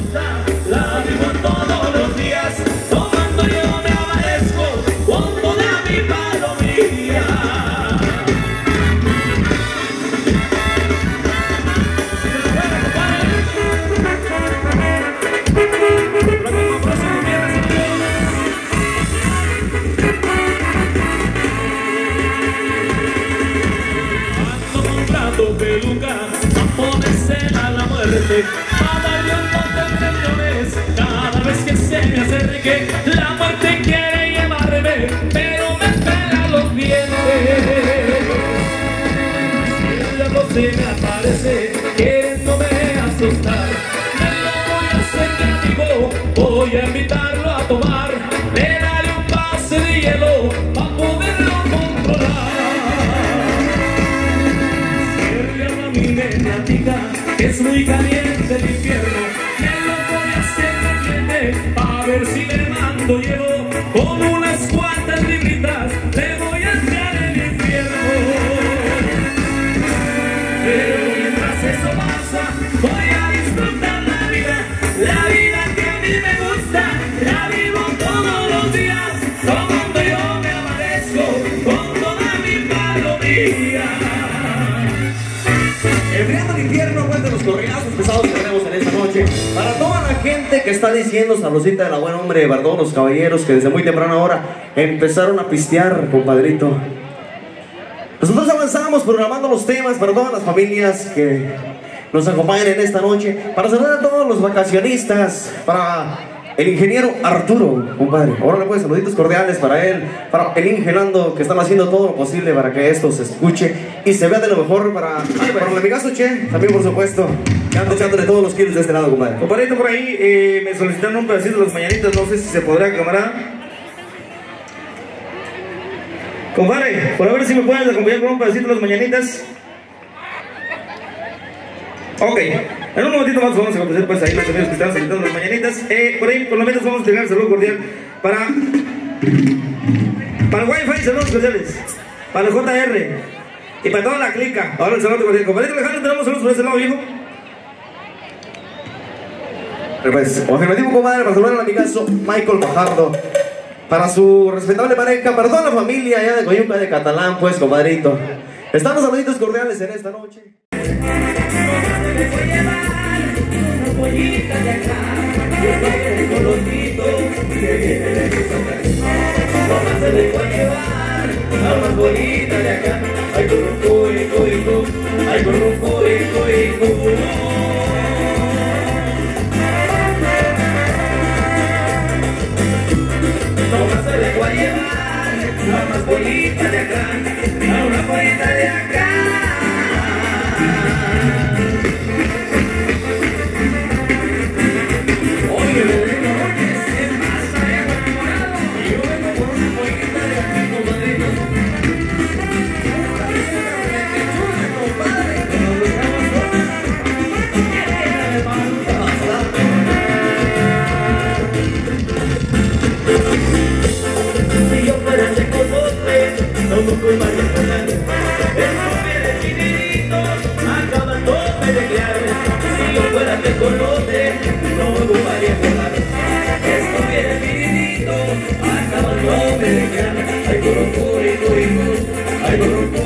gusta, la vivo todos los días. Tomando yo me amanezco con toda mi palomilla. Ando comprando pelucas, tampones a la muerte, para darle un montón de millones cada vez que se me acerque. La muerte quiere llevarme, pero me pega los dientes. Si el diablo se me aparece, queriéndome asustar, me lo voy a hacer mi amigo, voy a invitarlo a tomar. Le daré un vaso de hielo para poderlo controlar. Mi mediática, es muy caliente el infierno, me lo voy a hacer caliente, pa' ver si le mando llevo, con unas cuantas libritas, le voy a entrar el infierno. Pero mientras eso pasa, voy a disfrutar la vida que a mí me gusta, la vivo todos los días, tomando yo me amanezco, con toda mi palomilla. Enfriando el infierno, cuenta los corriazos pesados que tenemos en esta noche. Para toda la gente que está diciendo sabrosita de la buena hombre de Bardón, los caballeros que desde muy temprana hora empezaron a pistear, compadrito. Nosotros avanzamos programando los temas para todas las familias que nos acompañan en esta noche. Para saludar a todos los vacacionistas, para el ingeniero Arturo, compadre. Ahora le pues saluditos cordiales para él, para el ingenando que están haciendo todo lo posible para que esto se escuche y se vea de lo mejor para el amigazo Che, también por supuesto, que anda echándole todos los kilos de este lado, compadre. Compadrito, por ahí me solicitaron un pedacito de las mañanitas, no sé si se podrá, camarada. Compadre, por a ver si me puedes acompañar con un pedacito de las mañanitas. Ok, en un momentito más vamos a complacer pues ahí los amigos que están solicitando las mañanitas. Por ahí por lo menos vamos a entregar saludo cordial para el Wi-Fi, saludos cordiales, para el JR y para toda la clica. Ahora el saludo cordial. Compadrito Alejandro, tenemos saludos por ese lado, viejo. Pues, afirmativo, compadre, para saludar al amigazo Michael Fajardo, para su respetable pareja, para toda la familia allá de Coyuca de Catalán, pues, compadrito. Estamos saluditos cordiales en esta noche. Me voy a llevar una pollita de acá, yo con los gritos que viene de mi casa. Nomás se me voy a llevar a una pollita de acá. Ay, currucu, ay, currucu, nomás se me voy a llevar a una pollita de acá, a una pollita de acá. Si yo fuera de Colote, no me fue más de volar. Estuviera finito, acabándome de criar. Si yo fuera de Colote, no me ocuparía volar. Estuviera finito, acabándome de criar. Ay, currucu, ay, currucu.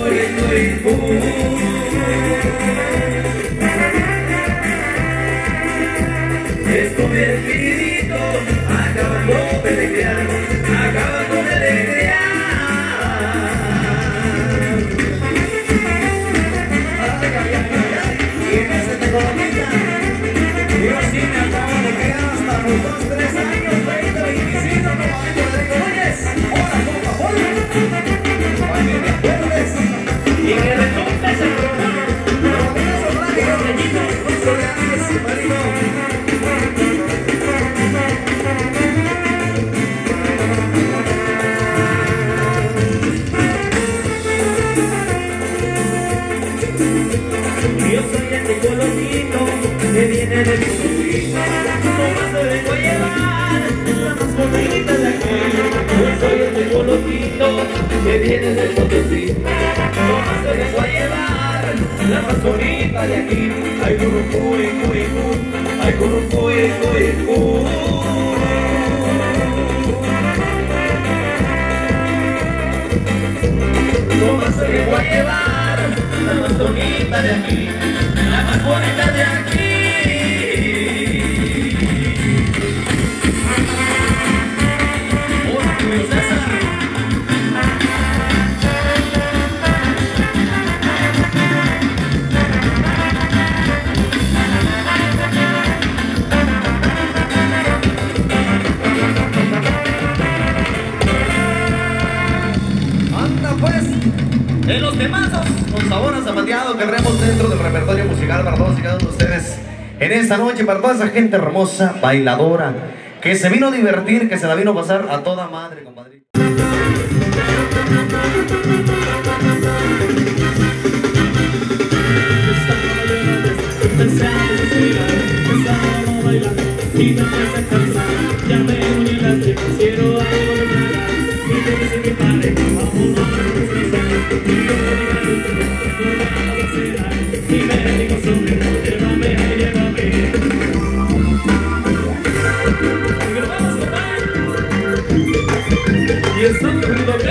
Estuviera finito, acabándome de criar. Acabándome de criar. Y en ese te colomita, yo sí me acabo de criar hasta los 2, 3 años, 20, 25, como amigo de Coruñez. Hola, compa, hola. Para que te acuerdes y que recumples el programa. Los amigos son los pequeñitos, los coreanos, marino. Yo soy el tecolotito que viene de mi sobrino. Nomás me vengo a llevar la más bonita de aquí. Yo soy el tecolotito que viene del Potosí. Nomás me vengo a llevar la más bonita de aquí. Ay, curucuy, cuy, cuy, ay, curucuy, cuy, cuy. ¿Cómo se le voy a llevar? La más bonita de aquí, la más bonita de aquí. En los temazos con sabor a zapateado que traemos dentro del repertorio musical para todos y cada uno de ustedes en esta noche, para toda esa gente hermosa, bailadora, que se vino a divertir, que se la vino a pasar a toda madre, compadrito. Y me empieza a cansar, ya me uní las chicas, quiero algo de nada. Y te dice que pare, vamos, no me gusta. Y yo me digo, no me hacer. Y me digo, sobre, llévame, llévame. Y vamos a tomar. Y estamos viendo que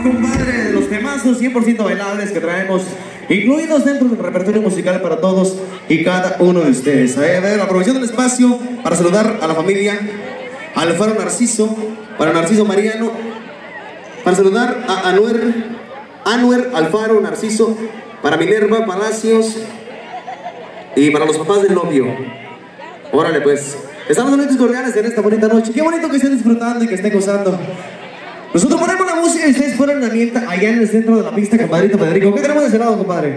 compadre, de los temazos 100% bailables que traemos, incluidos dentro del repertorio musical para todos y cada uno de ustedes. A ver, aprovechando el espacio para saludar a la familia Alfaro Narciso, para Narciso Mariano, para saludar a Anuer Alfaro Narciso, para Minerva Palacios y para los papás del novio. Órale pues, estamos en cordiales en esta bonita noche. Qué bonito que estén disfrutando y que estén gozando. Nosotros ponemos la música y ustedes ponen la ambiente allá en el centro de la pista, compadrito Federico. ¿Qué tenemos de ese lado, compadre?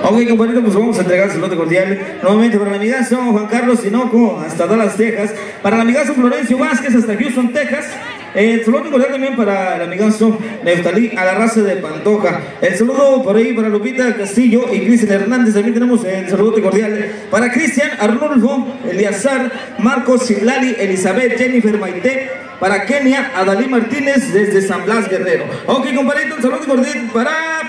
Ok, compadrito, pues vamos a entregar el saludo cordial nuevamente para el amigazo Juan Carlos Tinoco hasta Dallas, Texas, para el amigazo Florencio Vázquez hasta Houston, Texas. El saludo cordial también para el amigazo Neftalí a la raza de Pantoja. El saludo por ahí para Lupita Castillo y Cristian Hernández. También tenemos el saludo cordial para Cristian Arnulfo, Eliazar, Marcos Silali, Elizabeth, Jennifer Maite. Para Kenia, Adalí Martínez desde San Blas, Guerrero. Ok, compadrito, el saludo cordial para